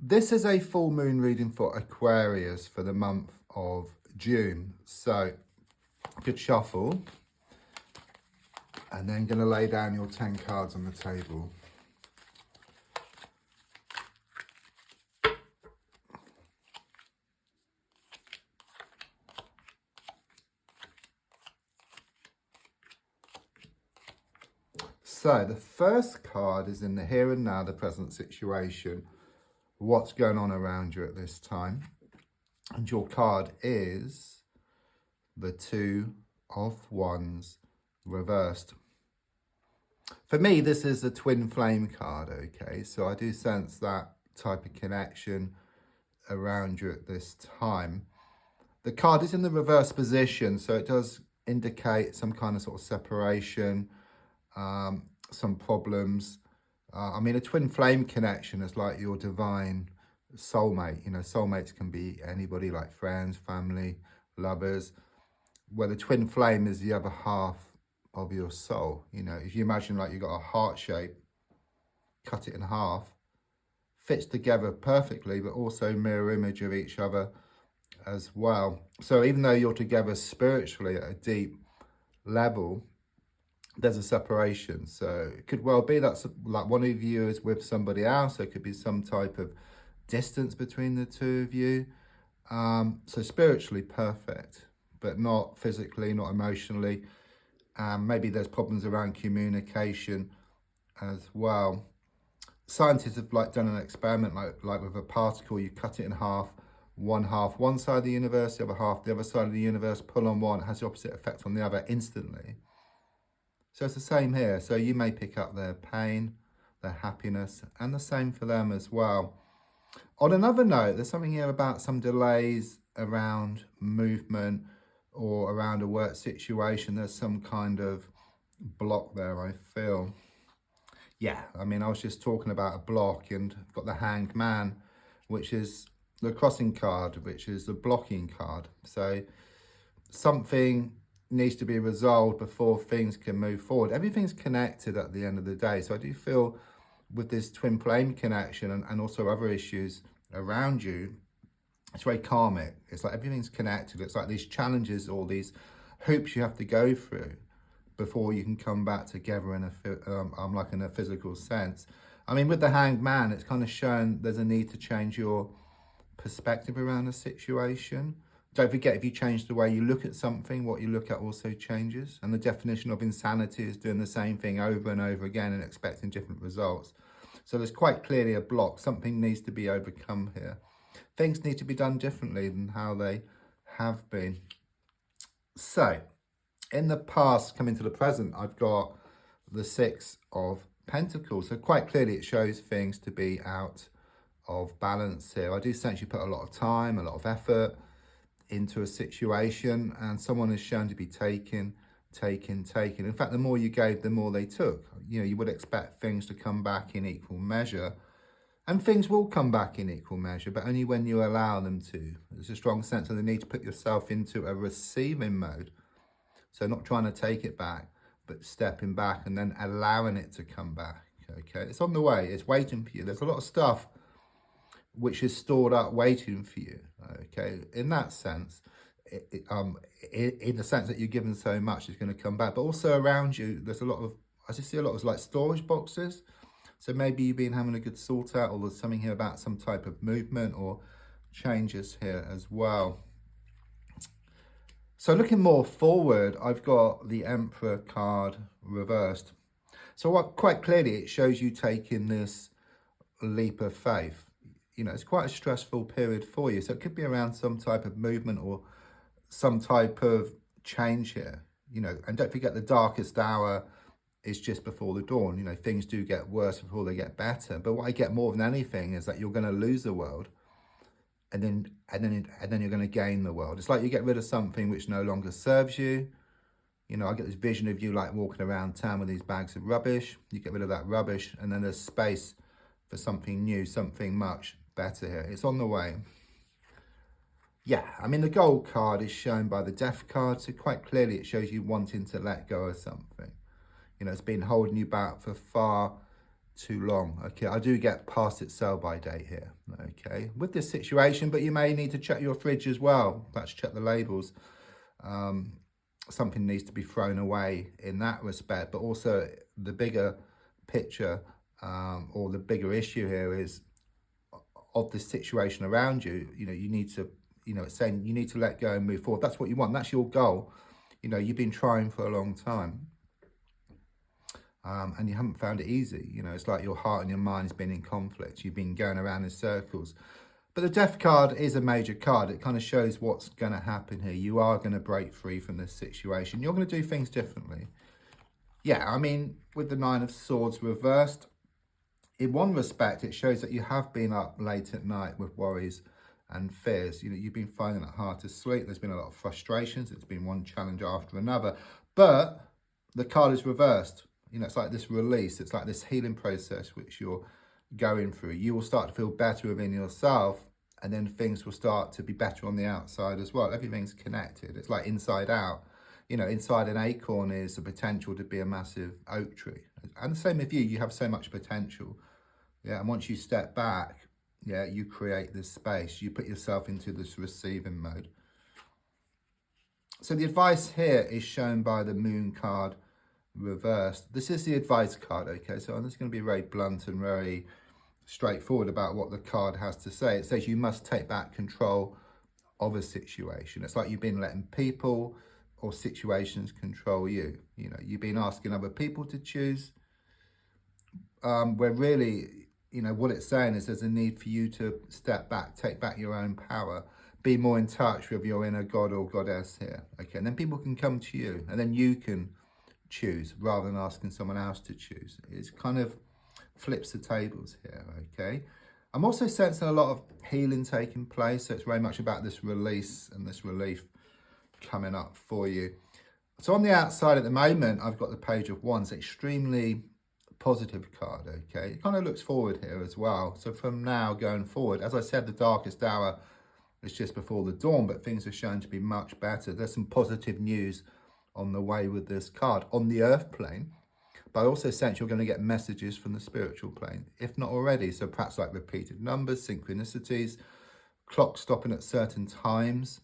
This is a full moon reading for Aquarius for the month of June. So, good shuffle. And then going to lay down your 10 cards on the table. So, the first card is in the here and now, the present situation. What's going on around you at this time? And your card is the Two of Wands reversed. For me, this is a twin flame card, okay? So I do sense that type of connection around you at this time. The card is in the reverse position, so it does indicate some kind of sort of separation, some problems. I mean, a twin flame connection is like your divine soulmate. You know, soulmates can be anybody, like friends, family, lovers, where the twin flame is the other half of your soul. You know, if you imagine like you got a heart shape, cut it in half, fits together perfectly, but also mirror image of each other as well. So even though you're together spiritually at a deep level, there's a separation. So it could well be that's like one of you is with somebody else. There could be some type of distance between the two of you. So spiritually perfect, but not physically, not emotionally. Maybe there's problems around communication as well. Scientists have like done an experiment like with a particle. You cut it in half one side of the universe, the other half the other side of the universe, pull on one, it has the opposite effect on the other instantly. So it's the same here. So you may pick up their pain, their happiness, and the same for them as well. On another note, there's something here about some delays around movement or around a work situation. There's some kind of block there, I feel. Yeah, I mean, I was just talking about a block, and I've got the Hanged Man, which is the crossing card, which is the blocking card. So something needs to be resolved before things can move forward. Everything's connected at the end of the day. So I do feel with this twin flame connection and also other issues around you, it's very karmic. It's like everything's connected. It's like these challenges or these hoops you have to go through before you can come back together in like in a physical sense. I mean, with the Hanged Man, it's kind of shown there's a need to change your perspective around the situation. Don't forget, if you change the way you look at something, what you look at also changes. And the definition of insanity is doing the same thing over and over again and expecting different results. So there's quite clearly a block. Something needs to be overcome here. Things need to be done differently than how they have been. So, in the past, coming to the present, I've got the Six of Pentacles. So quite clearly it shows things to be out of balance here. I do sense you put a lot of time, a lot of effort into a situation, and someone is shown to be taking. In fact, the more you gave, the more they took. You know, you would expect things to come back in equal measure, and things will come back in equal measure, but only when you allow them to. There's a strong sense of the need to put yourself into a receiving mode. So not trying to take it back, but stepping back and then allowing it to come back. Okay, it's on the way. It's waiting for you. There's a lot of stuff which is stored up waiting for you. Okay, in that sense, in the sense that you're given so much, it's going to come back. But also around you, there's a lot of, I just see a lot of like storage boxes. So maybe you've been having a good sort out, or there's something here about some type of movement or changes here as well. So looking more forward, I've got the Emperor card reversed. So quite clearly it shows you taking this leap of faith. You know, it's quite a stressful period for you. So it could be around some type of movement or some type of change here. You know, and don't forget the darkest hour is just before the dawn. You know, things do get worse before they get better. But what I get more than anything is that you're going to lose the world. And then you're going to gain the world. It's like you get rid of something which no longer serves you. You know, I get this vision of you like walking around town with these bags of rubbish. You get rid of that rubbish, and then there's space for something new, something much better here. It's on the way. Yeah, I mean, the gold card is shown by the Death card, so quite clearly it shows you wanting to let go of something. You know, it's been holding you back for far too long. Okay, I do get past its sell by date here. Okay, with this situation, but you may need to check your fridge as well. Perhaps check the labels. Something needs to be thrown away in that respect, but also the bigger picture or the bigger issue here is of the situation around you. You know, you need to, you know, it's saying you need to let go and move forward. That's what you want. That's your goal. You know, you've been trying for a long time. And you haven't found it easy. You know, it's like your heart and your mind has been in conflict. You've been going around in circles. But the Death card is a major card. It kind of shows what's going to happen here. You are going to break free from this situation. You're going to do things differently. Yeah, I mean, with the Nine of Swords reversed, in one respect, it shows that you have been up late at night with worries and fears. You know, you've been finding it hard to sleep. There's been a lot of frustrations. It's been one challenge after another. But the card is reversed. You know, it's like this release. It's like this healing process which you're going through. You will start to feel better within yourself, and then things will start to be better on the outside as well. Everything's connected. It's like inside out. You know, inside an acorn is the potential to be a massive oak tree. And the same with you. You have so much potential. Yeah, and once you step back, yeah, you create this space. You put yourself into this receiving mode. So the advice here is shown by the Moon card reversed. This is the advice card, okay? So I'm just going to be very blunt and very straightforward about what the card has to say. It says you must take back control of a situation. It's like you've been letting people or situations control you. You know, you've been asking other people to choose. Where really, you know, what it's saying is there's a need for you to step back, take back your own power, be more in touch with your inner god or goddess here, okay? And then people can come to you, and then you can choose rather than asking someone else to choose. It's kind of flips the tables here, okay? I'm also sensing a lot of healing taking place, so it's very much about this release and this relief coming up for you. So on the outside at the moment, I've got the Page of Wands, extremely positive card, okay? It kind of looks forward here as well. So from now going forward, as I said, the darkest hour is just before the dawn, but things are shown to be much better. There's some positive news on the way with this card on the earth plane, but I also sense you're going to get messages from the spiritual plane, if not already. So perhaps like repeated numbers, synchronicities, clocks stopping at certain times.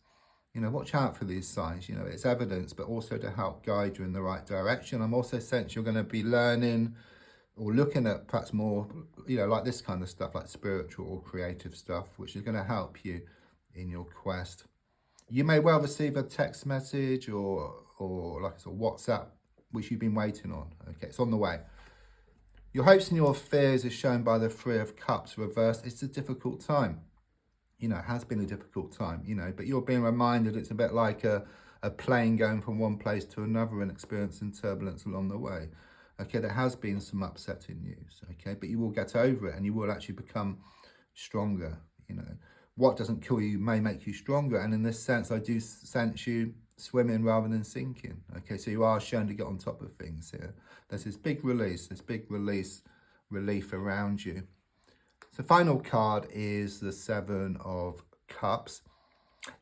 You know, watch out for these signs. You know, it's evidence, but also to help guide you in the right direction. I'm also sense you're going to be learning or looking at perhaps more, you know, like this kind of stuff, like spiritual or creative stuff, which is going to help you in your quest. You may well receive a text message or like a sort of WhatsApp, which you've been waiting on. Okay, it's on the way. Your hopes and your fears is shown by the Three of Cups reversed. It's a difficult time. You know, it has been a difficult time, you know, but you're being reminded it's a bit like a plane going from one place to another and experiencing turbulence along the way. Okay, there has been some upsetting news, okay, but you will get over it and you will actually become stronger, you know. What doesn't kill you may make you stronger, and in this sense, I do sense you swimming rather than sinking, okay, so you are shown to get on top of things here. There's this big release, relief around you. So final card is the Seven of Cups.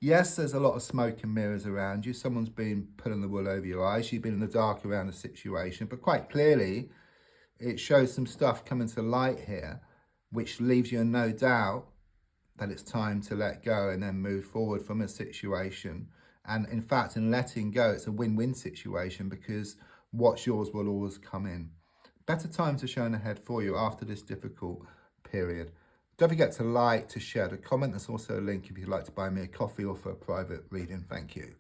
Yes, there's a lot of smoke and mirrors around you. Someone's been pulling the wool over your eyes. You've been in the dark around the situation, but quite clearly, it shows some stuff coming to light here, which leaves you in no doubt that it's time to let go and then move forward from a situation. And in fact, in letting go, it's a win-win situation because what's yours will always come in. Better times are shown ahead for you after this difficult period. Don't forget to like, to share, to comment. There's also a link if you'd like to buy me a coffee or for a private reading. Thank you.